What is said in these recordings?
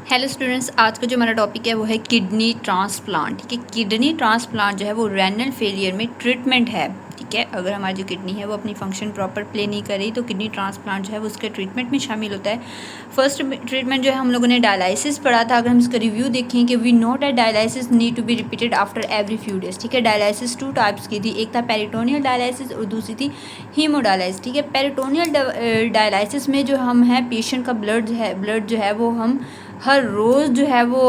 Hello students, आज का जो हमारा टॉपिक है वो है किडनी ट्रांसप्लांट। ठीक है, किडनी ट्रांसप्लांट जो है वो रेनल फेलियर में ट्रीटमेंट है। ठीक है, अगर हमारी जो किडनी है वो अपनी फंक्शन प्रॉपर प्ले नहीं कर रही तो किडनी ट्रांसप्लांट जो है वो उसके ट्रीटमेंट में शामिल होता है। फर्स्ट ट्रीटमेंट जो है हम लोगों ने डायलिसिस पढ़ा था। अगर हम इसका रिव्यू देखें कि we note that dialysis need to be repeated after every few days. ठीक है, डायलिसिस 2 टाइप्स की थी, एक था पेरिटोनियल डायलिसिस और दूसरी थी हीमोडायलिसिस। ठीक है, पेरिटोनियल डायलिसिस में जो हम है पेशेंट का ब्लड जो है वो हम हर रोज़ जो है वो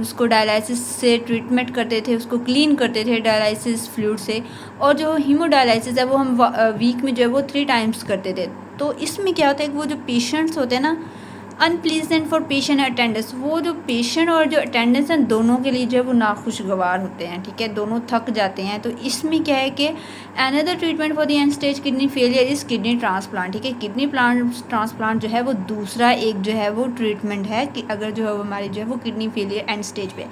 उसको डायलिसिस से ट्रीटमेंट करते थे, उसको क्लीन करते थे डायलिसिस फ्लूइड से। और जो हीमोडायलिसिस है वो हम वीक में जो है वो 3 टाइम्स करते थे। तो इसमें क्या होता है कि वो जो पेशेंट्स होते हैं ना, अनप्लीजेंट फॉर पेशेंट अटेंडेंस, वो जो पेशेंट और जो अटेंडेंस हैं दोनों के लिए जो है वो नाखुशगवार होते हैं। ठीक है, दोनों थक जाते हैं। तो इसमें क्या है कि another treatment for the end stage kidney failure is kidney transplant. ठीक है, किडनी ट्रांसप्लांट जो है वो दूसरा एक जो है वो ट्रीटमेंट है कि अगर जो है वो हमारी जो है वो किडनी फेलियर एंड स्टेज पे।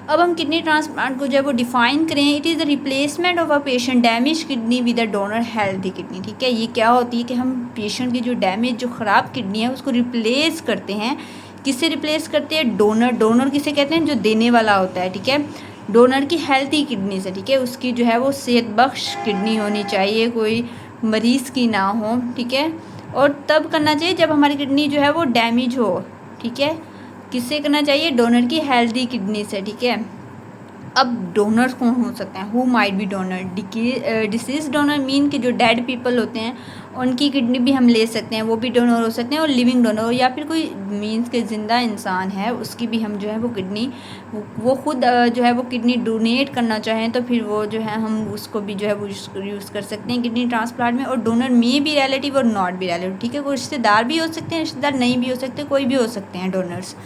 अब हम किडनी ट्रांसप्लांट को जो है वो डिफाइन करें, it is the replacement of a patient damage kidney with a donor healthy kidney. ठीक है, ये क्या होती है कि हम पेशेंट की जो डैमेज जो ख़राब किडनी है उसको रिप्लेस करते हैं। किससे रिप्लेस करते हैं? डोनर किसे कहते हैं? जो देने वाला होता है। ठीक है, डोनर की हेल्थी किडनी से। ठीक है, उसकी जो है वो सेहत बख्श किडनी होनी चाहिए, कोई मरीज़ की ना हो। ठीक है, और तब करना चाहिए जब हमारी किडनी जो है वो डैमेज हो। ठीक है, किससे करना चाहिए? डोनर की हेल्दी किडनी से। ठीक है, अब डोनर्स कौन हो सकते हैं? Who might be donor? Disease donor mean कि जो डेड पीपल होते हैं उनकी किडनी भी हम ले सकते हैं, वो भी डोनर हो सकते हैं। और लिविंग डोनर, या फिर कोई मीन्स के ज़िंदा इंसान है उसकी भी हम जो है वो किडनी वो खुद जो है वो किडनी डोनेट करना चाहें तो फिर वो जो है हम उसको भी जो है वो यूज़ कर सकते हैं किडनी ट्रांसप्लांट में। और डोनर में भी रिलेटिव और नॉट भी रिलेटिव। ठीक है, कोई रिश्तेदार भी हो सकते हैं, रिश्तेदार नहीं भी हो सकते, कोई भी हो सकते हैं डोनर्स।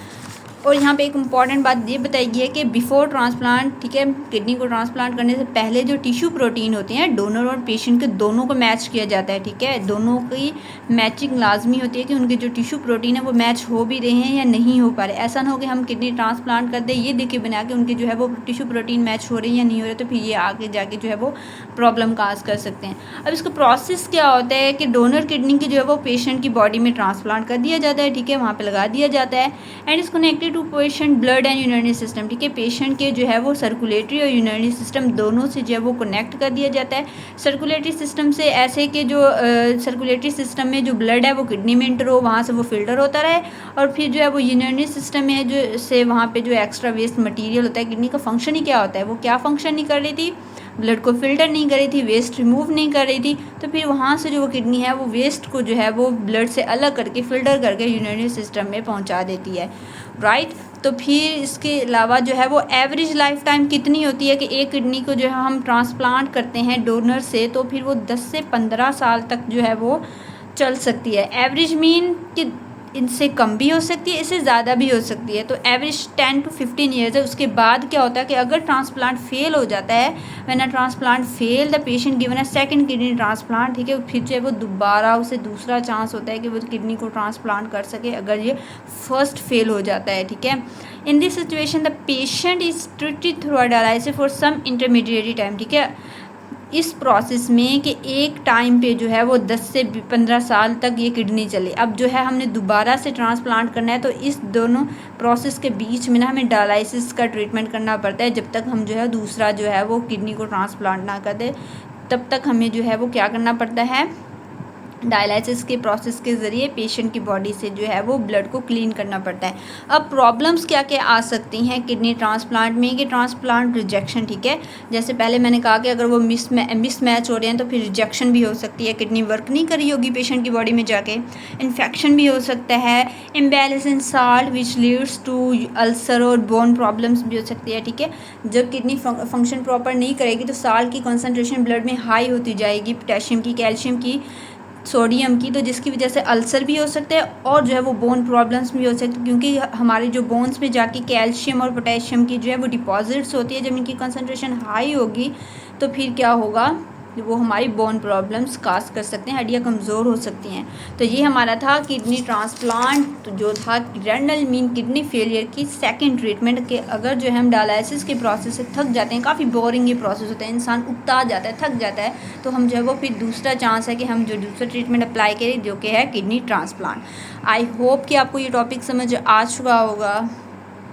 और यहाँ पे एक इम्पॉर्टेंट बात ये बताई गई है कि बिफोर ट्रांसप्लांट, ठीक है, किडनी को ट्रांसप्लांट करने से पहले जो टिश्यू प्रोटीन होते हैं डोनर और पेशेंट के दोनों को मैच किया जाता है। ठीक है, दोनों की मैचिंग लाजमी होती है कि उनके जो टिश्यू प्रोटीन है वो मैच हो भी रहे हैं या नहीं हो पा रहे। ऐसा ना हो कि हम किडनी ट्रांसप्लांट कर दें, ये देखिए बना के उनके जो है वो टिश्यू प्रोटीन मैच हो रहे हैं या नहीं हो रहे, तो फिर ये आगे जाके जो है वो प्रॉब्लम काज कर सकते हैं। अब इसका प्रोसेस क्या होता है कि डोनर किडनी की जो है वो पेशेंट की बॉडी में ट्रांसप्लांट कर दिया जाता है। ठीक है, वहाँ पर लगा दिया जाता है and is connected to patient blood and urinary system. ठीक है, पेशेंट के जो है वो सर्कुलेटरी और यूरिनरी सिस्टम दोनों से जो है वो कनेक्ट कर दिया जाता है। सर्कुलेटरी सिस्टम से ऐसे कि जो सर्कुलेटरी सिस्टम में जो ब्लड है वो किडनी में इंटर हो, वहाँ से वो फिल्टर होता रहे। और फिर जो है वो यूरिनरी सिस्टम में जो से वहाँ पे जो एक्स्ट्रा वेस्ट मटेरियल होता है, किडनी का फंक्शन ही क्या होता है, वो क्या फंक्शन नहीं कर रही थी? ब्लड को फिल्टर नहीं कर रही थी, वेस्ट रिमूव नहीं कर रही थी। तो फिर वहाँ से जो वो किडनी है वो वेस्ट को जो है वो ब्लड से अलग करके फिल्टर करके यूरिनरी सिस्टम में पहुँचा देती है। राइट, तो फिर इसके अलावा जो है वो एवरेज लाइफ टाइम कितनी होती है कि एक किडनी को जो है हम ट्रांसप्लांट करते हैं डोनर से तो फिर वो 10 से 15 साल तक जो है वो चल सकती है। एवरेज मीन कि इनसे कम भी हो सकती है, इससे ज़्यादा भी हो सकती है। तो एवरेज 10 to 15 ईयर्स है। उसके बाद क्या होता है कि अगर ट्रांसप्लांट फेल हो जाता है, when a transplant fail the patient given a second kidney transplant. ठीक है, फिर जो है वो दोबारा उसे दूसरा चांस होता है कि वो किडनी को ट्रांसप्लांट कर सके अगर ये फर्स्ट फेल हो जाता है। ठीक है, in this situation the patient is treated through a dialysis for some intermediate time. ठीक है, इस प्रोसेस में कि एक टाइम पे जो है वो 10 से 15 साल तक ये किडनी चले। अब जो है हमने दोबारा से ट्रांसप्लांट करना है तो इस दोनों प्रोसेस के बीच में ना हमें डायलिसिस का ट्रीटमेंट करना पड़ता है। जब तक हम जो है दूसरा जो है वो किडनी को ट्रांसप्लांट ना कर दे तब तक हमें जो है वो क्या करना पड़ता है? डायलिसिस के प्रोसेस के ज़रिए पेशेंट की बॉडी से जो है वो ब्लड को क्लीन करना पड़ता है। अब प्रॉब्लम्स क्या क्या आ सकती हैं किडनी ट्रांसप्लांट में कि ट्रांसप्लांट रिजेक्शन। ठीक है, जैसे पहले मैंने कहा कि अगर वो मिसमैच हो रहे हैं तो फिर रिजेक्शन भी हो सकती है, किडनी वर्क नहीं करी होगी पेशेंट की बॉडी में जाके। इन्फेक्शन भी हो सकता है, imbalance in salt which leads to ulcer और बोन प्रॉब्लम्स भी हो सकती है। ठीक है, जब किडनी फंक्शन प्रॉपर नहीं करेगी तो साल्ट की कॉन्सेंट्रेशन ब्लड में हाई होती जाएगी, पोटेशियम की, कैल्शियम की, सोडियम की, तो जिसकी वजह से अल्सर भी हो सकते हैं और जो है वो बोन प्रॉब्लम्स भी हो सकती है। क्योंकि हमारे जो बोन्स में जाके कैल्शियम और पोटेशियम की जो है वो डिपॉजिट्स होती है, जब इनकी कंसंट्रेशन हाई होगी तो फिर क्या होगा, वो हमारी बोन प्रॉब्लम्स काज कर सकते हैं, हड्डियाँ कमज़ोर हो सकती हैं। तो ये हमारा था किडनी ट्रांसप्लांट जो था रेनल मीन किडनी फेलियर की सेकंड ट्रीटमेंट के। अगर जो है हम डायलिसिस के प्रोसेस से थक जाते हैं, काफ़ी बोरिंग ये प्रोसेस होता है, इंसान उकता जाता है, थक जाता है, तो हम जो है वो फिर दूसरा चांस है कि हम जो दूसरा ट्रीटमेंट अप्लाई करें जो कि है किडनी ट्रांसप्लांट। आई होप कि आपको ये टॉपिक समझ आ चुका होगा।